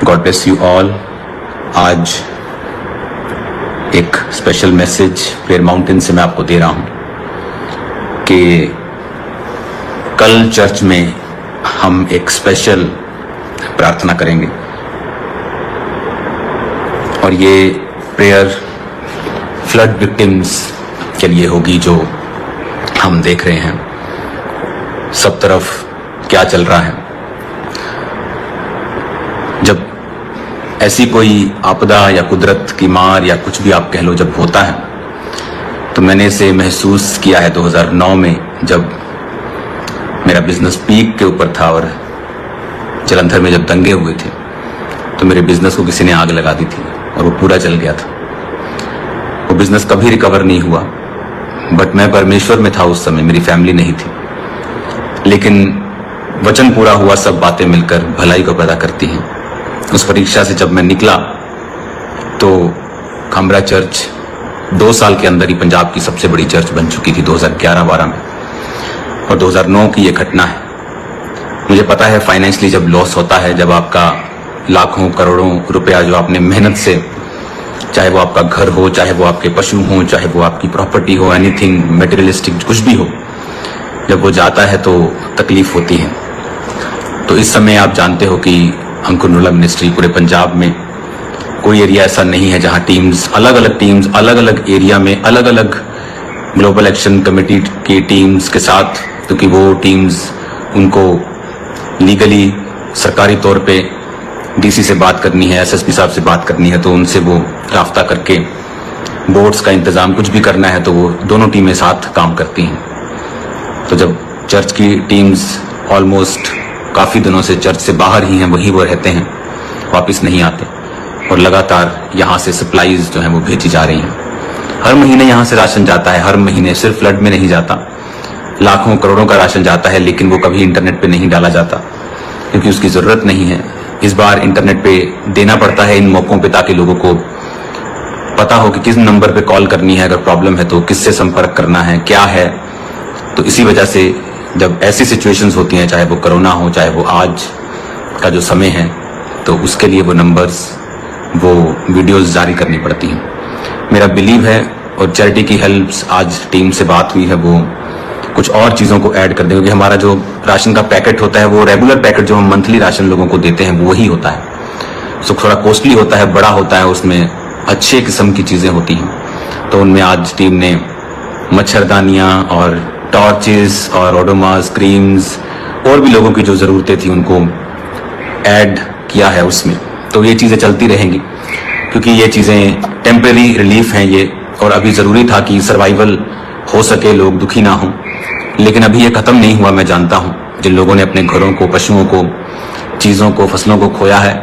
God bless you all. आज एक special message prayer mountain से मैं आपको दे रहा हूं कि कल चर्च में हम एक स्पेशल प्रार्थना करेंगे और ये प्रेयर फ्लड विक्टिम्स के लिए होगी। जो हम देख रहे हैं सब तरफ क्या चल रहा है, जब ऐसी कोई आपदा या कुदरत की मार या कुछ भी आप कह लो जब होता है, तो मैंने इसे महसूस किया है 2009 में, जब मेरा बिजनेस पीक के ऊपर था और जलंधर में जब दंगे हुए थे तो मेरे बिजनेस को किसी ने आग लगा दी थी और वो पूरा जल गया था। वो बिजनेस कभी रिकवर नहीं हुआ, बट मैं परमेश्वर में था उस समय, मेरी फैमिली नहीं थी। लेकिन वचन पूरा हुआ, सब बातें मिलकर भलाई को पैदा करती हैं। उस परीक्षा से जब मैं निकला तो खामरा चर्च 2 साल के अंदर ही पंजाब की सबसे बड़ी चर्च बन चुकी थी 2011-12 में, और 2009 की ये घटना है। मुझे पता है फाइनेंशियली जब लॉस होता है, जब आपका लाखों करोड़ों रुपया जो आपने मेहनत से, चाहे वो आपका घर हो, चाहे वो आपके पशु हो, चाहे वो आपकी प्रॉपर्टी हो, एनीथिंग मटेरियलिस्टिक कुछ भी हो, जब वो जाता है तो तकलीफ होती है। तो इस समय आप जानते हो कि अंकुर नुला मिनिस्ट्री पूरे पंजाब में कोई एरिया ऐसा नहीं है जहां अलग अलग एरिया में अलग अलग ग्लोबल एक्शन कमेटी की टीम्स के साथ, क्योंकि वो टीम्स उनको लीगली सरकारी तौर पे डीसी से बात करनी है, एसएसपी साहब से बात करनी है, तो उनसे वो राफ्ता करके बोर्ड्स का इंतजाम कुछ भी करना है तो वो दोनों टीमें साथ काम करती हैं। तो जब चर्च की टीम्स ऑलमोस्ट काफ़ी दिनों से चर्च से बाहर ही हैं, वहीं वो रहते हैं, वापस नहीं आते, और लगातार यहाँ से सप्लाईज जो हैं वो भेजी जा रही हैं। हर महीने यहाँ से राशन जाता है, हर महीने, सिर्फ फ्लड में नहीं जाता, लाखों करोड़ों का राशन जाता है, लेकिन वो कभी इंटरनेट पे नहीं डाला जाता क्योंकि उसकी ज़रूरत नहीं है। इस बार इंटरनेट पे देना पड़ता है इन मौकों पे, ताकि लोगों को पता हो कि किस नंबर पे कॉल करनी है, अगर प्रॉब्लम है तो किससे संपर्क करना है, क्या है। तो इसी वजह से जब ऐसी सिचुएशंस होती हैं, चाहे वो कोरोना हो, चाहे वो आज का जो समय है, तो उसके लिए वो नंबर्स, वो वीडियोस जारी करनी पड़ती हैं। मेरा बिलीव है, और चैरिटी की हेल्प्स, आज टीम से बात हुई है, वो कुछ और चीज़ों को ऐड कर दें, क्योंकि हमारा जो राशन का पैकेट होता है, वो रेगुलर पैकेट जो हम मंथली राशन लोगों को देते हैं वही होता है। सो थोड़ा कॉस्टली होता है, बड़ा होता है, उसमें अच्छे किस्म की चीज़ें होती हैं। तो उनमें आज टीम ने मच्छरदानियाँ और टॉर्चेस और ओडोमास, क्रीम्स और भी लोगों की जो ज़रूरतें थी उनको ऐड किया है उसमें। तो ये चीज़ें चलती रहेंगी, क्योंकि ये चीज़ें टेम्परेरी रिलीफ हैं ये, और अभी ज़रूरी था कि सर्वाइवल हो सके, लोग दुखी ना हों। लेकिन अभी ये ख़त्म नहीं हुआ। मैं जानता हूँ जिन लोगों ने अपने घरों को, पशुओं को, चीज़ों को, फसलों को खोया है,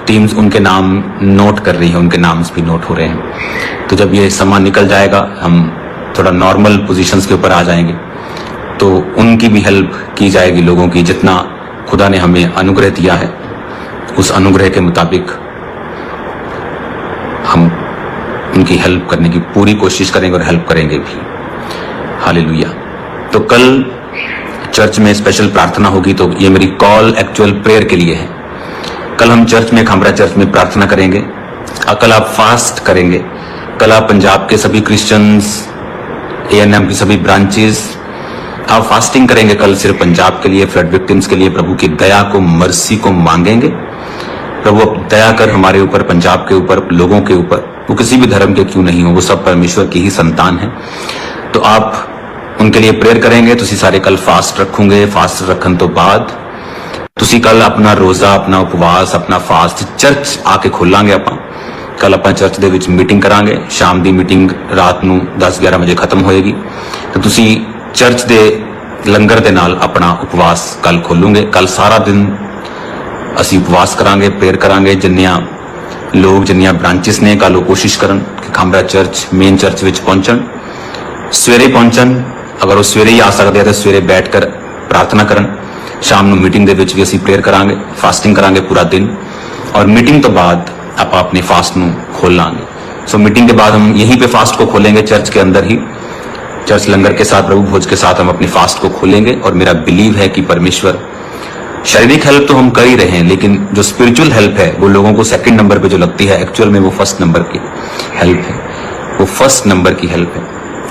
टीम्स उनके नाम नोट कर रही है, उनके नाम्स भी नोट हो रहे हैं। तो जब ये समय निकल जाएगा, हम थोड़ा नॉर्मल पोजीशंस के ऊपर आ जाएंगे, तो उनकी भी हेल्प की जाएगी, लोगों की। जितना खुदा ने हमें अनुग्रह दिया है, उस अनुग्रह के मुताबिक हम उनकी हेल्प करने की पूरी कोशिश करेंगे और हेल्प करेंगे भी। हालेलुया। तो कल चर्च में स्पेशल प्रार्थना होगी, तो ये मेरी कॉल एक्चुअल प्रेयर के लिए है। कल हम चर्च में, खामरा चर्च में प्रार्थना करेंगे। कल आप फास्ट करेंगे। कल आप पंजाब के सभी क्रिश्चियंस, एएनएम की सभी ब्रांचेस, आप फास्टिंग करेंगे कल, सिर्फ पंजाब के लिए, फ्लड विक्टिम्स के लिए। प्रभु की दया को, मर्सी को मांगेंगे। प्रभु दया कर हमारे ऊपर, पंजाब के ऊपर, लोगों के ऊपर, वो किसी भी धर्म के क्यों नहीं हो, वो सब परमेश्वर की ही संतान है। तो आप उनके लिए प्रेयर करेंगे। तुसी सारे कल फास्ट रखोगे। फास्ट रखन तो बाद तुसी कल अपना रोजा, अपना उपवास, अपना फास्ट चर्च आके खोलांगे। ਆਪਾਂ कल ਆਪਾਂ चर्च ਦੇ ਵਿੱਚ ਮੀਟਿੰਗ ਕਰਾਂਗੇ। ਸ਼ਾਮ ਦੀ ਮੀਟਿੰਗ ਰਾਤ ਨੂੰ 10-11 ਵਜੇ ਖਤਮ ਹੋਏਗੀ। तो तुसी चर्च ਦੇ ਲੰਗਰ ਦੇ ਨਾਲ ਆਪਣਾ उपवास कल खोलोगे। कल सारा दिन ਅਸੀਂ उपवास करांगे, प्रेयर करांगे। जिन्नियां लोग, जिन्नियां ब्रांचेस ने, कल वो कोशिश करन कि खामरा चर्च, मेन चर्च ਵਿੱਚ ਪਹੁੰਚਣ, सवेरे पहुंचਣ। अगर वो सवेरे ही आ सकते हैं तो सवेरे बैठ कर प्रार्थना करन। शाम ਨੂੰ मीटिंग ਦੇ ਵਿੱਚ भी ਅਸੀਂ प्रेयर करांगे, फास्टिंग करांगे पूरा दिन, और मीटिंग तो बाद आप अपने फास्ट ਨੂੰ खोल लांगे। सो मीटिंग के बाद हम यहीं पे फास्ट को खोलेंगे, चर्च के अंदर ही, चर्च लंगर के साथ, प्रभु भोज के साथ हम अपने फास्ट को खोलेंगे। और मेरा बिलीव है कि परमेश्वर शारीरिक हेल्प तो हम कर ही रहे हैं, लेकिन जो स्पिरिचुअल हेल्प है वो लोगों को सेकंड नंबर पे जो लगती है, एक्चुअल में वो फर्स्ट नंबर की हेल्प है, वो फर्स्ट नंबर की हेल्प है।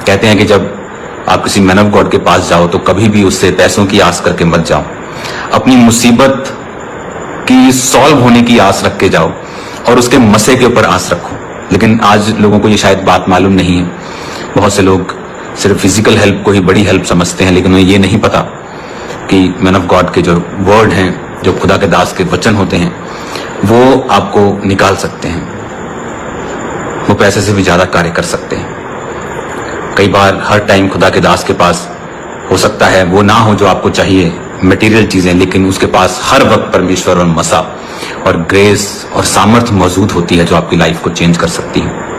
कहते हैं कि जब आप किसी मैन ऑफ गॉड के पास जाओ तो कभी भी उससे पैसों की आस करके मत जाओ, अपनी मुसीबत की सॉल्व होने की आस रख के जाओ और उसके मसे के ऊपर आस रखो। लेकिन आज लोगों को ये शायद बात मालूम नहीं है। बहुत से लोग सिर्फ फिजिकल हेल्प को ही बड़ी हेल्प समझते हैं, लेकिन उन्हें ये नहीं पता कि मैन ऑफ गॉड के जो वर्ड हैं, जो खुदा के दास के वचन होते हैं, वो आपको निकाल सकते हैं, वो पैसे से भी ज्यादा कार्य कर सकते हैं। कई बार हर टाइम खुदा के दास के पास हो सकता है वो ना हो जो आपको चाहिए, मटेरियल चीजें, लेकिन उसके पास हर वक्त परमेश्वर और मसा और ग्रेस और सामर्थ्य मौजूद होती है जो आपकी लाइफ को चेंज कर सकती है।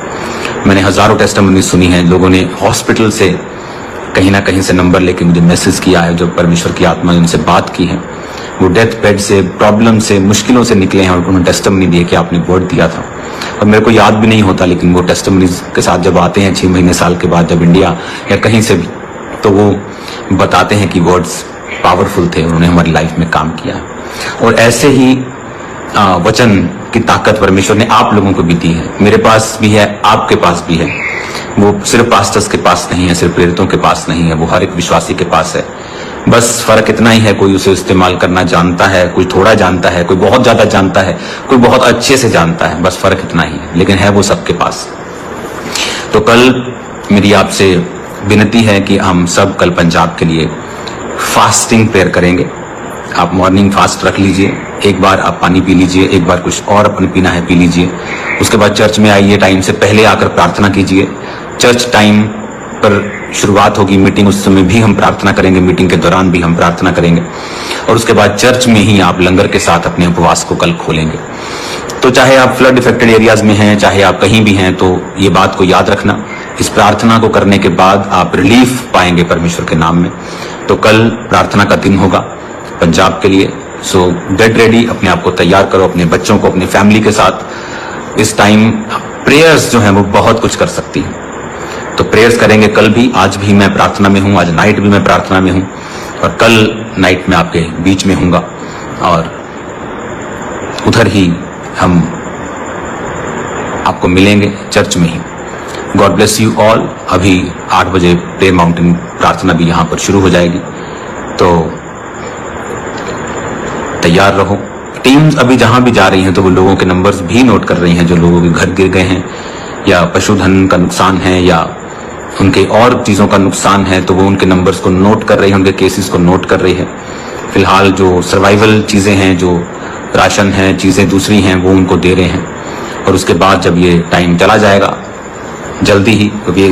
मैंने हजारों टेस्टिमनी सुनी है, लोगों ने हॉस्पिटल से कहीं ना कहीं से नंबर लेके मुझे मैसेज किया है, जो परमेश्वर की आत्मा ने उनसे बात की है, वो डेथ बेड से, प्रॉब्लम से, मुश्किलों से निकले हैं और उन्होंने टेस्टिमनी दिए कि आपने वर्ड दिया था। और मेरे को याद भी नहीं होता, लेकिन वो टेस्टिमनीज के साथ जब आते हैं 6 महीने साल के बाद, जब इंडिया या कहीं से भी, तो वो बताते हैं कि वर्ड्स पावरफुल थे, उन्होंने हमारी लाइफ में काम किया है। और ऐसे ही वचन की ताकत परमेश्वर ने आप लोगों को भी दी है, मेरे पास भी है, आपके पास भी है। वो सिर्फ पास्टर्स के पास नहीं है, सिर्फ प्रेरितों के पास नहीं है, वो हर एक विश्वासी के पास है। बस फर्क इतना ही है, कोई उसे इस्तेमाल करना जानता है, कोई थोड़ा जानता है, कोई बहुत ज्यादा जानता है, कोई बहुत अच्छे से जानता है, बस फर्क इतना ही है, लेकिन है वो सबके पास। तो कल मेरी आपसे विनती है कि हम सब कल पंजाब के लिए फास्टिंग प्रेयर करेंगे। आप मॉर्निंग फास्ट रख लीजिए, एक बार आप पानी पी लीजिए, एक बार कुछ और अपने पीना है पी लीजिए। उसके बाद चर्च में आइए, टाइम से पहले आकर प्रार्थना कीजिए। चर्च टाइम पर शुरुआत होगी मीटिंग, उस समय भी हम प्रार्थना करेंगे, मीटिंग के दौरान भी हम प्रार्थना करेंगे, और उसके बाद चर्च में ही आप लंगर के साथ अपने उपवास को कल खोलेंगे। तो चाहे आप फ्लड इफेक्टेड एरियाज में हैं, चाहे आप कहीं भी हैं, तो ये बात को याद रखना, इस प्रार्थना को करने के बाद आप रिलीफ पाएंगे परमेश्वर के नाम में। तो कल प्रार्थना का दिन होगा पंजाब के लिए। सो गेट रेडी, अपने आप को तैयार करो, अपने बच्चों को, अपनी फैमिली के साथ। इस टाइम प्रेयर्स जो हैं वो बहुत कुछ कर सकती हैं, तो प्रेयर्स करेंगे कल भी। आज भी मैं प्रार्थना में हूं, आज नाइट भी मैं प्रार्थना में हूं, और कल नाइट में आपके बीच में हूंगा, और उधर ही हम आपको मिलेंगे चर्च में ही। God bless you all. अभी 8 बजे प्रेयर माउंटेन प्रार्थना भी यहां पर शुरू हो जाएगी, तो तैयार रहो। टीम्स अभी जहां भी जा रही हैं तो वो लोगों के नंबर्स भी नोट कर रही हैं, जो लोगों के घर गिर गए हैं, या पशुधन का नुकसान है, या उनके और चीजों का नुकसान है, तो वो उनके नंबर्स को नोट कर रही है, उनके केसेस को नोट कर रही है। फिलहाल जो सर्वाइवल चीजें हैं, जो राशन है, चीजें दूसरी हैं, वो उनको दे रहे हैं। और उसके बाद जब ये टाइम चला जाएगा जल्दी ही, तो ये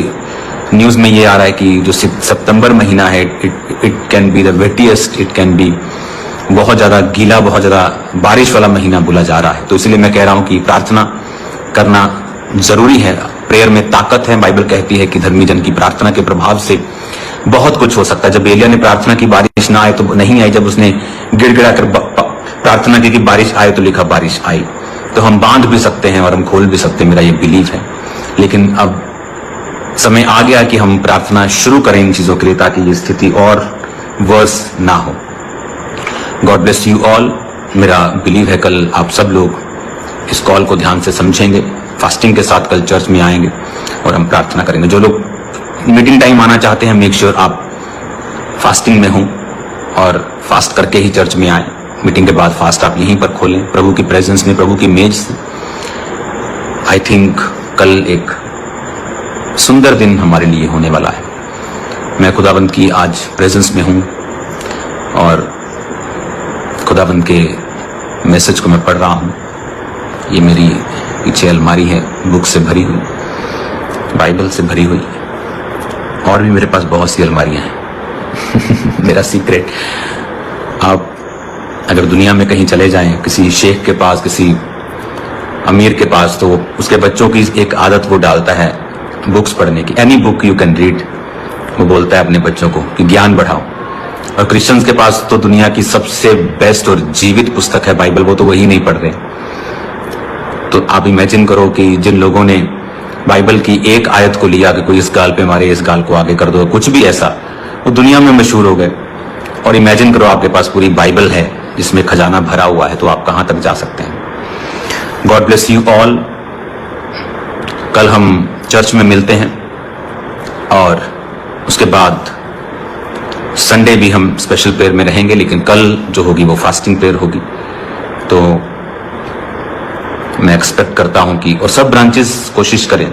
न्यूज में ये आ रहा है कि जो सितंबर महीना है, it can be the wettest, it can be बहुत ज्यादा गीला, बहुत ज्यादा बारिश वाला महीना बोला जा रहा है। तो इसलिए मैं कह रहा हूं कि प्रार्थना करना जरूरी है। प्रेयर में ताकत है। बाइबल कहती है कि धर्मी जन की प्रार्थना के प्रभाव से बहुत कुछ हो सकता है। जब एलिया ने प्रार्थना की बारिश ना आए तो नहीं आई, जब उसने गिड़गिड़ा कर प्रार्थना की कि बारिश आए तो लिखा बारिश आई। तो हम बांध भी सकते हैं और हम खोल भी सकते हैं, मेरा ये बिलीव है। लेकिन अब समय आ गया कि हम प्रार्थना शुरू करें इन चीजों के लिए, ताकि ये स्थिति और वर्स ना हो। God bless you all. मेरा बिलीव है कल आप सब लोग इस कॉल को ध्यान से समझेंगे, फास्टिंग के साथ कल चर्च में आएंगे और हम प्रार्थना करेंगे। जो लोग मीटिंग टाइम आना चाहते हैं, मेक श्योर आप फास्टिंग में हों और फास्ट करके ही चर्च में आए। मीटिंग के बाद फास्ट आप यहीं पर खोलें, प्रभु की प्रेजेंस में, प्रभु की मेज से। आई थिंक कल एक सुंदर दिन हमारे लिए होने वाला है। मैं खुदाबंद की आज प्रेजेंस में हूं और खुदाबंद के मैसेज को मैं पढ़ रहा हूं। ये मेरी पीछे अलमारी है, बुक से भरी हुई, बाइबल से भरी हुई, और भी मेरे पास बहुत सी अलमारियां हैं। मेरा सीक्रेट, आप अगर दुनिया में कहीं चले जाएं, किसी शेख के पास, किसी अमीर के पास, तो उसके बच्चों की एक आदत वो डालता है बुक्स पढ़ने की। Any book you can read, वो बोलता है अपने बच्चों को कि ज्ञान बढ़ाओ। और क्रिश्चियंस के पास तो दुनिया की सबसे बेस्ट और जीवित पुस्तक है बाइबल, वो तो वही नहीं पढ़ रहे। तो आप इमेजिन करो कि जिन लोगों ने बाइबल की एक आयत को लिया कि कोई इस गाल पे मारे, इस गाल को आगे कर दो, कुछ भी ऐसा, वो दुनिया में मशहूर हो गए। और इमेजिन करो आपके पास पूरी बाइबल है जिसमें खजाना भरा हुआ है, तो आप कहां तक जा सकते हैं। God bless you all. कल हम चर्च में मिलते हैं और उसके बाद संडे भी हम स्पेशल प्रेयर में रहेंगे, लेकिन कल जो होगी वो फास्टिंग प्रेयर होगी। तो मैं एक्सपेक्ट करता हूं कि और सब ब्रांचेस कोशिश करें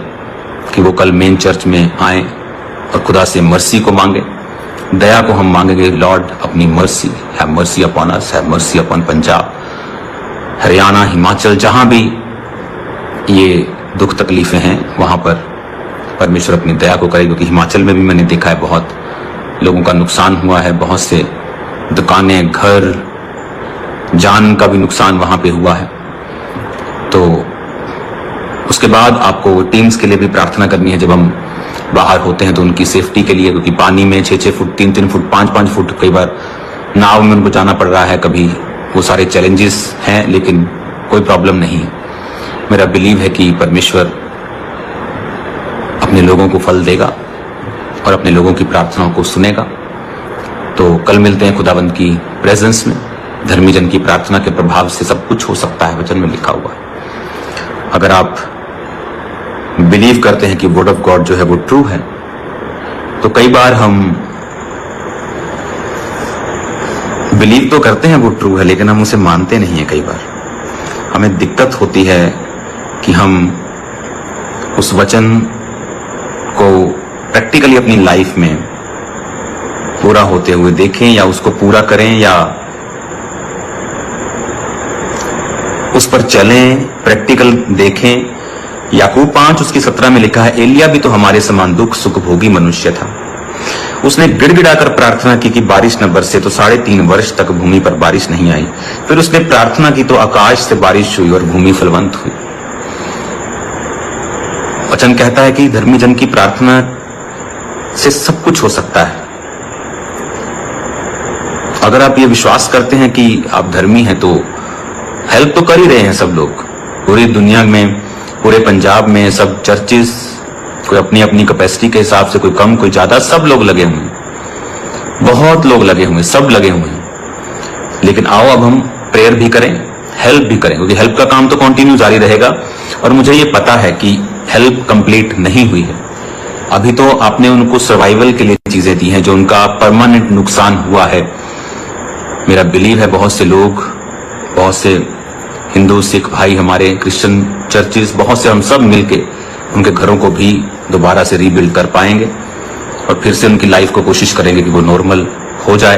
कि वो कल मेन चर्च में आए और खुदा से मर्सी को मांगे, दया को हम मांगेंगे। लॉर्ड अपनी mercy, have mercy upon us, have mercy upon Punjab, Haryana, Himachal, जहां भी ये दुख तकलीफें हैं वहां पर परमेश्वर अपनी दया को करे। क्योंकि हिमाचल में भी मैंने देखा है बहुत लोगों का नुकसान हुआ है, बहुत से दुकानें, घर, जान का भी नुकसान वहां पे हुआ है। तो उसके बाद आपको टीम्स के लिए भी प्रार्थना करनी है। जब हम बाहर होते हैं तो उनकी सेफ्टी के लिए, क्योंकि पानी में 6-6 फुट, 3-3 फुट, 5-5 फुट, कई बार नाव में उनको जाना पड़ रहा है, कभी वो सारे चैलेंजेस हैं, लेकिन कोई प्रॉब्लम नहीं है। मेरा बिलीव है कि परमेश्वर अपने लोगों को फल देगा और अपने लोगों की प्रार्थनाओं को सुनेगा। तो कल मिलते हैं खुदाबंद की प्रेजेंस में। धर्मी जन की प्रार्थना के प्रभाव से सब कुछ हो सकता है, वचन में लिखा हुआ है। अगर आप बिलीव करते हैं कि वर्ड ऑफ गॉड जो है वो ट्रू है, तो कई बार हम बिलीव तो करते हैं वो ट्रू है, लेकिन हम उसे मानते नहीं है। कई बार हमें दिक्कत होती है कि हम उस वचन को प्रैक्टिकली अपनी लाइफ में पूरा होते हुए देखें, या उसको पूरा करें, या उस पर चलें, प्रैक्टिकल देखें। याकूब 5:17 में लिखा है, एलिया भी तो हमारे समान दुख सुख भोगी मनुष्य था। उसने गिड़गिड़ाकर प्रार्थना की कि बारिश न बरसे, तो 3.5 वर्ष तक भूमि पर बारिश नहीं आई। फिर उसने प्रार्थना की तो आकाश से बारिश हुई और भूमि फलवंत हुई। वचन कहता है कि धर्मी जन की प्रार्थना से सब कुछ हो सकता है। अगर आप ये विश्वास करते हैं कि आप धर्मी हैं, तो हेल्प तो कर ही रहे हैं सब लोग। पूरी दुनिया में, पूरे पंजाब में सब चर्चेस, कोई अपनी अपनी कैपेसिटी के हिसाब से, कोई कम कोई ज्यादा, सब लोग लगे हुए हैं, बहुत लोग लगे हुए हैं, सब लगे हुए हैं। लेकिन आओ अब हम प्रेयर भी करें, हेल्प भी करें, क्योंकि हेल्प का काम तो कंटिन्यू जारी रहेगा। और मुझे ये पता है कि हेल्प कंप्लीट नहीं हुई है। अभी तो आपने उनको सर्वाइवल के लिए चीजें दी हैं, जो उनका परमानेंट नुकसान हुआ है। मेरा बिलीव है बहुत से लोग, बहुत से हिंदू, सिख भाई, हमारे क्रिश्चियन चर्चेस, बहुत से हम सब मिलके उनके घरों को भी दोबारा से रीबिल्ड कर पाएंगे और फिर से उनकी लाइफ को कोशिश करेंगे कि वो नॉर्मल हो जाए।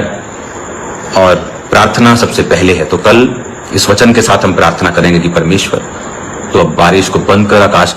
और प्रार्थना सबसे पहले है। तो कल इस वचन के साथ हम प्रार्थना करेंगे कि परमेश्वर तो अब बारिश को बंद कर, आकाश